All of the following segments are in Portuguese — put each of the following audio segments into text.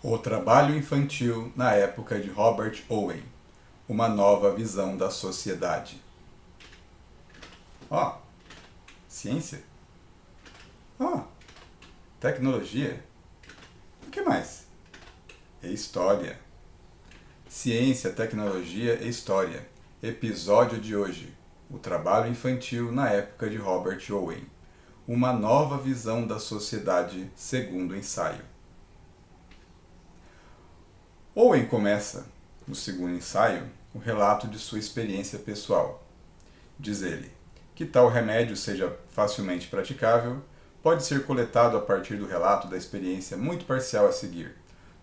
O trabalho infantil na época de Robert Owen. Uma nova visão da sociedade. Ó, ciência. Ó, tecnologia. O que mais? E história. Ciência, tecnologia e história. Episódio de hoje. O trabalho infantil na época de Robert Owen. Uma nova visão da sociedade, segundo o ensaio. Owen começa, no segundo ensaio, o relato de sua experiência pessoal. Diz ele, que tal remédio seja facilmente praticável, pode ser coletado a partir do relato da experiência muito parcial a seguir.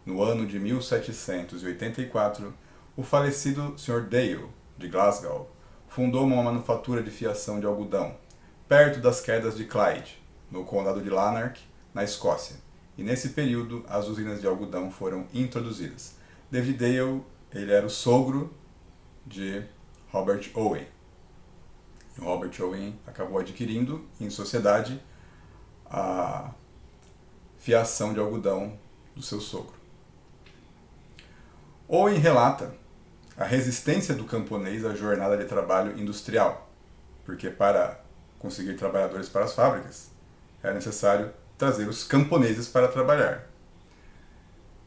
No ano de 1784, o falecido Sr. Dale, de Glasgow, fundou uma manufatura de fiação de algodão, perto das quedas de Clyde, no condado de Lanark, na Escócia, e nesse período as usinas de algodão foram introduzidas. David Dale, ele era o sogro de Robert Owen. E Robert Owen acabou adquirindo, em sociedade, a fiação de algodão do seu sogro. Owen relata a resistência do camponês à jornada de trabalho industrial, porque para conseguir trabalhadores para as fábricas, era necessário trazer os camponeses para trabalhar.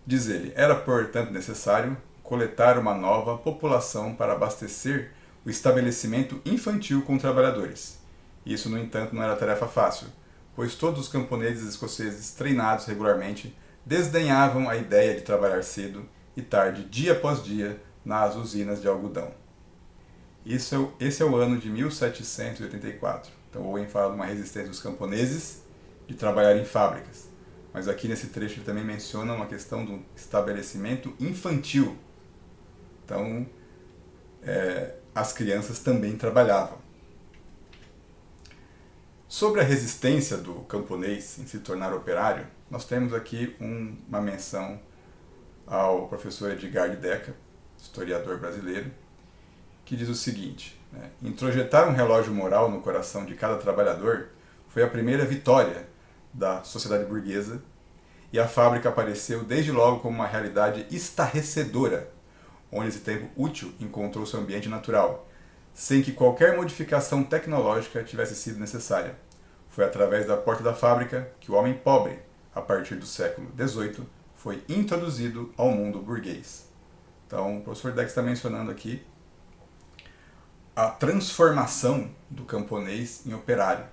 Diz ele, era portanto necessário coletar uma nova população para abastecer o estabelecimento infantil com trabalhadores. Isso, no entanto, não era tarefa fácil, pois todos os camponeses escoceses treinados regularmente desdenhavam a ideia de trabalhar cedo e tarde, dia após dia, nas usinas de algodão. Esse é o ano de 1784. Então Owen fala de uma resistência dos camponeses de trabalhar em fábricas. Mas aqui nesse trecho ele também menciona uma questão do estabelecimento infantil. Então, as crianças também trabalhavam. Sobre a resistência do camponês em se tornar operário, nós temos aqui uma menção ao professor Edgar de Deca, historiador brasileiro, que diz o seguinte, introjetar um relógio moral no coração de cada trabalhador foi a primeira vitória da sociedade burguesa, e a fábrica apareceu desde logo como uma realidade estarrecedora, onde esse tempo útil encontrou seu ambiente natural, sem que qualquer modificação tecnológica tivesse sido necessária. Foi através da porta da fábrica que o homem pobre, a partir do século XVIII, foi introduzido ao mundo burguês. Então, o professor Dex está mencionando aqui a transformação do camponês em operário,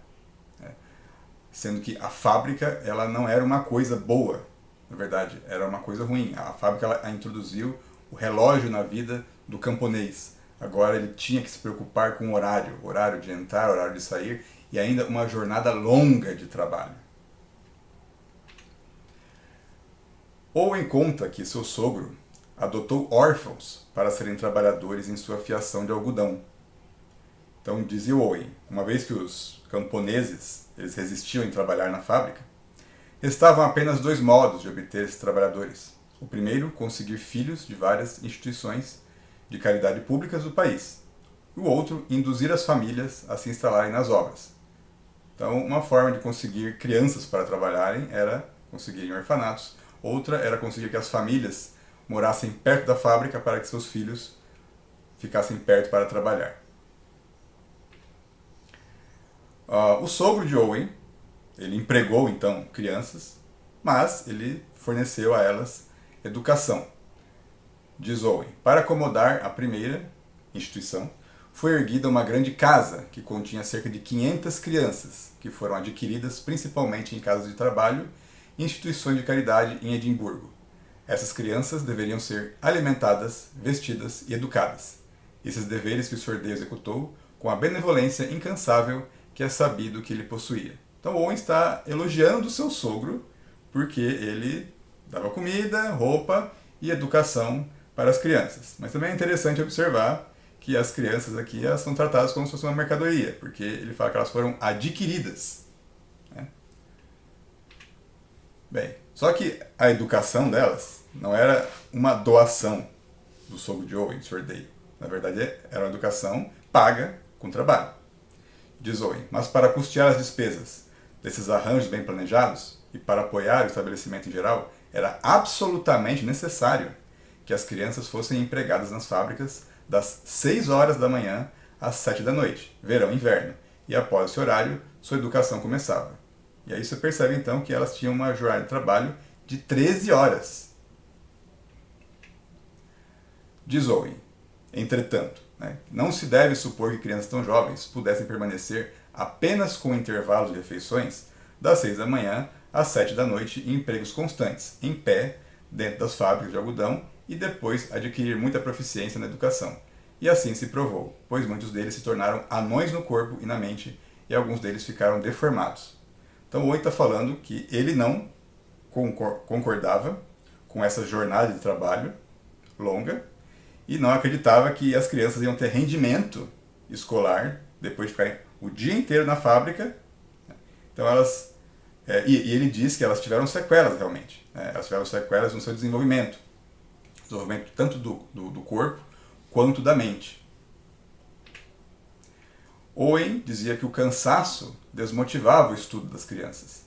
sendo que a fábrica ela não era uma coisa boa, na verdade, era uma coisa ruim. A fábrica ela introduziu o relógio na vida do camponês. Agora ele tinha que se preocupar com o horário de entrar, horário de sair, e ainda uma jornada longa de trabalho. Owen conta que seu sogro adotou órfãos para serem trabalhadores em sua fiação de algodão. Então, dizia Owen, uma vez que os camponeses eles resistiam em trabalhar na fábrica, restavam apenas dois modos de obter esses trabalhadores. O primeiro, conseguir filhos de várias instituições de caridade públicas do país. E o outro, induzir as famílias a se instalarem nas obras. Então, uma forma de conseguir crianças para trabalharem era conseguirem orfanatos. Outra era conseguir que as famílias morassem perto da fábrica para que seus filhos ficassem perto para trabalhar. O sogro de Owen, ele empregou então crianças, mas ele forneceu a elas educação. Diz Owen, para acomodar a primeira instituição, foi erguida uma grande casa que continha cerca de 500 crianças, que foram adquiridas principalmente em casas de trabalho e instituições de caridade em Edimburgo. Essas crianças deveriam ser alimentadas, vestidas e educadas. Esses deveres que o Sr. D executou com a benevolência incansável que é sabido que ele possuía. Então Owen está elogiando o seu sogro porque ele dava comida, roupa e educação para as crianças. Mas também é interessante observar que as crianças aqui elas são tratadas como se fosse uma mercadoria, porque ele fala que elas foram adquiridas. Bem, só que a educação delas não era uma doação do sogro de Owen, Sr. Day. Na verdade, era uma educação paga com trabalho. Diz Owen, mas para custear as despesas desses arranjos bem planejados e para apoiar o estabelecimento em geral, era absolutamente necessário que as crianças fossem empregadas nas fábricas das 6 horas da manhã às 7 da noite, verão e inverno, e após esse horário, sua educação começava. E aí você percebe então que elas tinham uma jornada de trabalho de 13 horas. Diz Owen, entretanto, não se deve supor que crianças tão jovens pudessem permanecer apenas com intervalos de refeições das 6 da manhã às 7 da noite em empregos constantes, em pé, dentro das fábricas de algodão e depois adquirir muita proficiência na educação. E assim se provou, pois muitos deles se tornaram anões no corpo e na mente e alguns deles ficaram deformados. Então o Owen está falando que ele não concordava com essa jornada de trabalho longa e não acreditava que as crianças iam ter rendimento escolar depois de ficarem o dia inteiro na fábrica. Então elas... e ele diz que elas tiveram sequelas realmente. Elas tiveram sequelas no seu desenvolvimento tanto do corpo quanto da mente. Owen dizia que o cansaço desmotivava o estudo das crianças.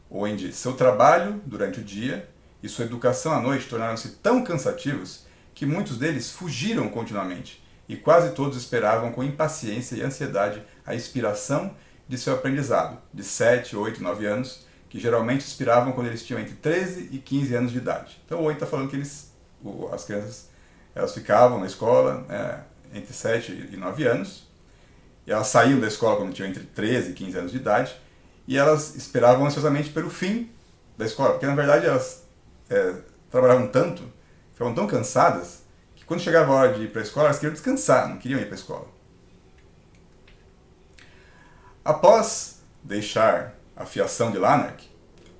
Owen diz: seu trabalho durante o dia e sua educação à noite tornaram-se tão cansativos que muitos deles fugiram continuamente e quase todos esperavam com impaciência e ansiedade a expiração de seu aprendizado, de 7, 8, 9 anos, que geralmente expiravam quando eles tinham entre 13 e 15 anos de idade. Então o Owen está falando que as crianças elas ficavam na escola entre 7 e 9 anos, e elas saíam da escola quando tinham entre 13 e 15 anos de idade, e elas esperavam ansiosamente pelo fim da escola, porque na verdade elas trabalhavam tanto, ficavam tão cansadas, que quando chegava a hora de ir para a escola, elas queriam descansar, não queriam ir para a escola. Após deixar a fiação de Lanark,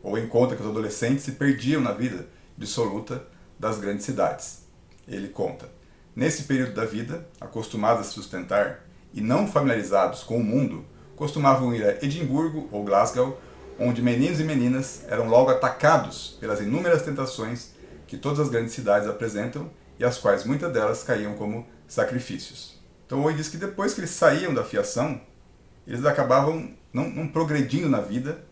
Owen conta que os adolescentes se perdiam na vida dissoluta das grandes cidades. Ele conta: nesse período da vida, acostumados a se sustentar e não familiarizados com o mundo, costumavam ir a Edimburgo ou Glasgow, onde meninos e meninas eram logo atacados pelas inúmeras tentações que todas as grandes cidades apresentam e as quais muitas delas caíam como sacrifícios. Então Owen diz que depois que eles saíam da fiação, eles acabavam não progredindo na vida,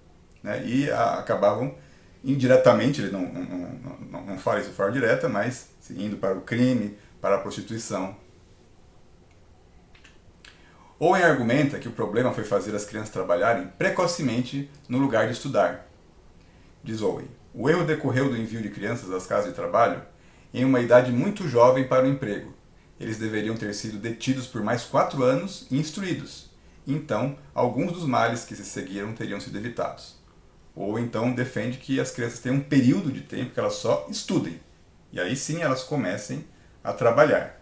e acabavam indiretamente, ele não fala isso de forma direta, mas indo para o crime, para a prostituição. Owen argumenta que o problema foi fazer as crianças trabalharem precocemente no lugar de estudar. Diz Owen: o erro decorreu do envio de crianças às casas de trabalho em uma idade muito jovem para o emprego. Eles deveriam ter sido detidos por mais 4 anos e instruídos. Então, alguns dos males que se seguiram teriam sido evitados. Ou então defende que as crianças têm um período de tempo que elas só estudem. E aí sim elas comecem a trabalhar.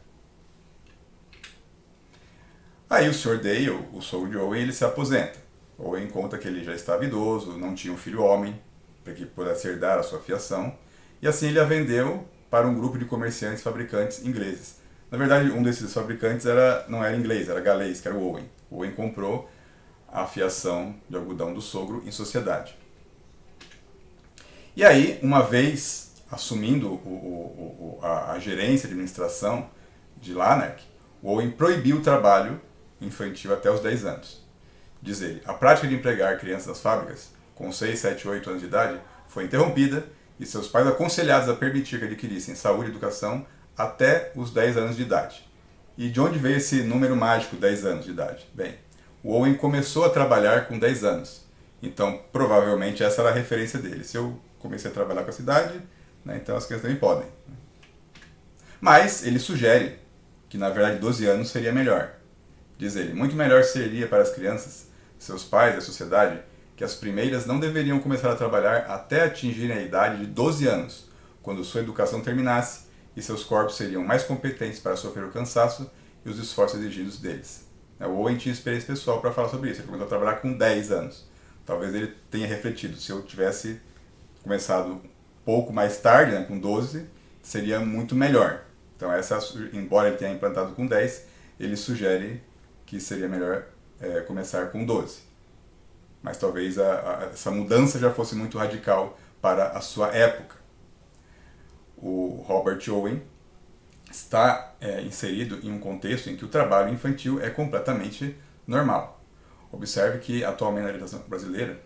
Aí o Sr. Day, o sogro de Owen, ele se aposenta. Owen conta que ele já estava idoso, não tinha um filho homem, para que pudesse herdar a sua fiação. E assim ele a vendeu para um grupo de comerciantes e fabricantes ingleses. Na verdade, um desses fabricantes não era inglês, era galês, que era o Owen. O Owen comprou a fiação de algodão do sogro em sociedade. E aí, uma vez assumindo a gerência de administração de Lanark, o Owen proibiu o trabalho infantil até os 10 anos. Diz ele: a prática de empregar crianças nas fábricas, com 6, 7, 8 anos de idade, foi interrompida e seus pais aconselhados a permitir que adquirissem saúde e educação até os 10 anos de idade. E de onde veio esse número mágico, 10 anos de idade? Bem, o Owen começou a trabalhar com 10 anos. Então, provavelmente, essa era a referência dele. Se eu comecei a trabalhar com essa idade, então as crianças também podem. Mas ele sugere que, na verdade, 12 anos seria melhor. Diz ele: muito melhor seria para as crianças, seus pais e a sociedade, que as primeiras não deveriam começar a trabalhar até atingirem a idade de 12 anos, quando sua educação terminasse e seus corpos seriam mais competentes para sofrer o cansaço e os esforços exigidos deles. O Owen tinha experiência pessoal para falar sobre isso. Ele começou a trabalhar com 10 anos. Talvez ele tenha refletido: se eu tivesse começado pouco mais tarde, com 12, seria muito melhor. Então, embora ele tenha implantado com 10, ele sugere que seria melhor começar com 12. Mas talvez essa mudança já fosse muito radical para a sua época. O Robert Owen está inserido em um contexto em que o trabalho infantil é completamente normal. Observe que atualmente na legislação brasileira,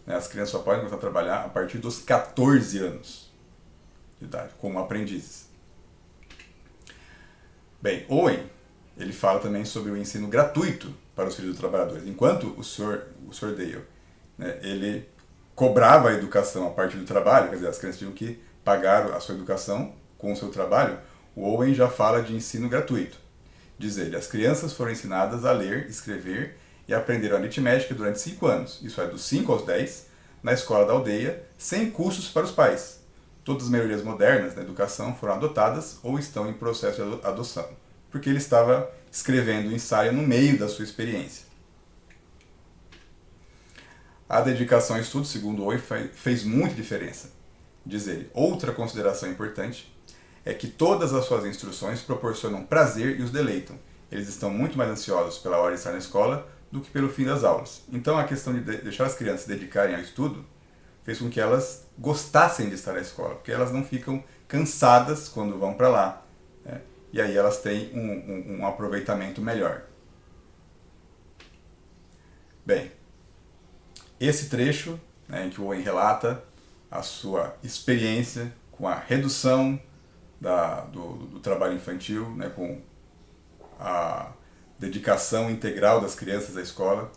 as crianças só podem começar a trabalhar a partir dos 14 anos. de idade, como aprendizes. Bem, Owen, ele fala também sobre o ensino gratuito para os filhos dos trabalhadores. Enquanto o Sr. Dale, né, ele cobrava a educação a partir do trabalho, quer dizer, as crianças tinham que pagar a sua educação com o seu trabalho, o Owen já fala de ensino gratuito. Diz ele, as crianças foram ensinadas a ler, escrever e aprenderam aritmética durante 5 anos, isso é, dos 5 aos 10, na escola da aldeia, sem custos para os pais. Todas as melhorias modernas na educação foram adotadas ou estão em processo de adoção, porque ele estava escrevendo o ensaio no meio da sua experiência. A dedicação ao estudo, segundo Owen, fez muita diferença. Diz ele, outra consideração importante é que todas as suas instruções proporcionam prazer e os deleitam. Eles estão muito mais ansiosos pela hora de estar na escola do que pelo fim das aulas. Então a questão de deixar as crianças se dedicarem ao estudo fez com que elas gostassem de estar na escola, porque elas não ficam cansadas quando vão para lá, né? E aí elas têm um aproveitamento melhor. Bem, esse trecho, né, em que o Owen relata a sua experiência com a redução do trabalho infantil, né, com a dedicação integral das crianças à escola,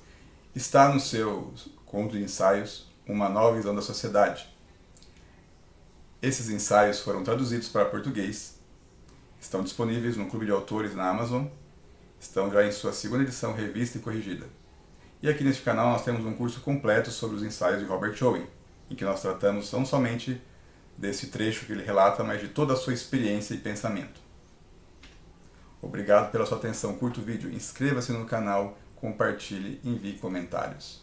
está no seu conto de ensaios Uma Nova Visão da Sociedade. Esses ensaios foram traduzidos para português, estão disponíveis no Clube de Autores na Amazon, estão já em sua 2ª edição revista e corrigida. E aqui neste canal nós temos um curso completo sobre os ensaios de Robert Owen, em que nós tratamos não somente desse trecho que ele relata, mas de toda a sua experiência e pensamento. Obrigado pela sua atenção. Curta o vídeo, inscreva-se no canal, compartilhe e envie comentários.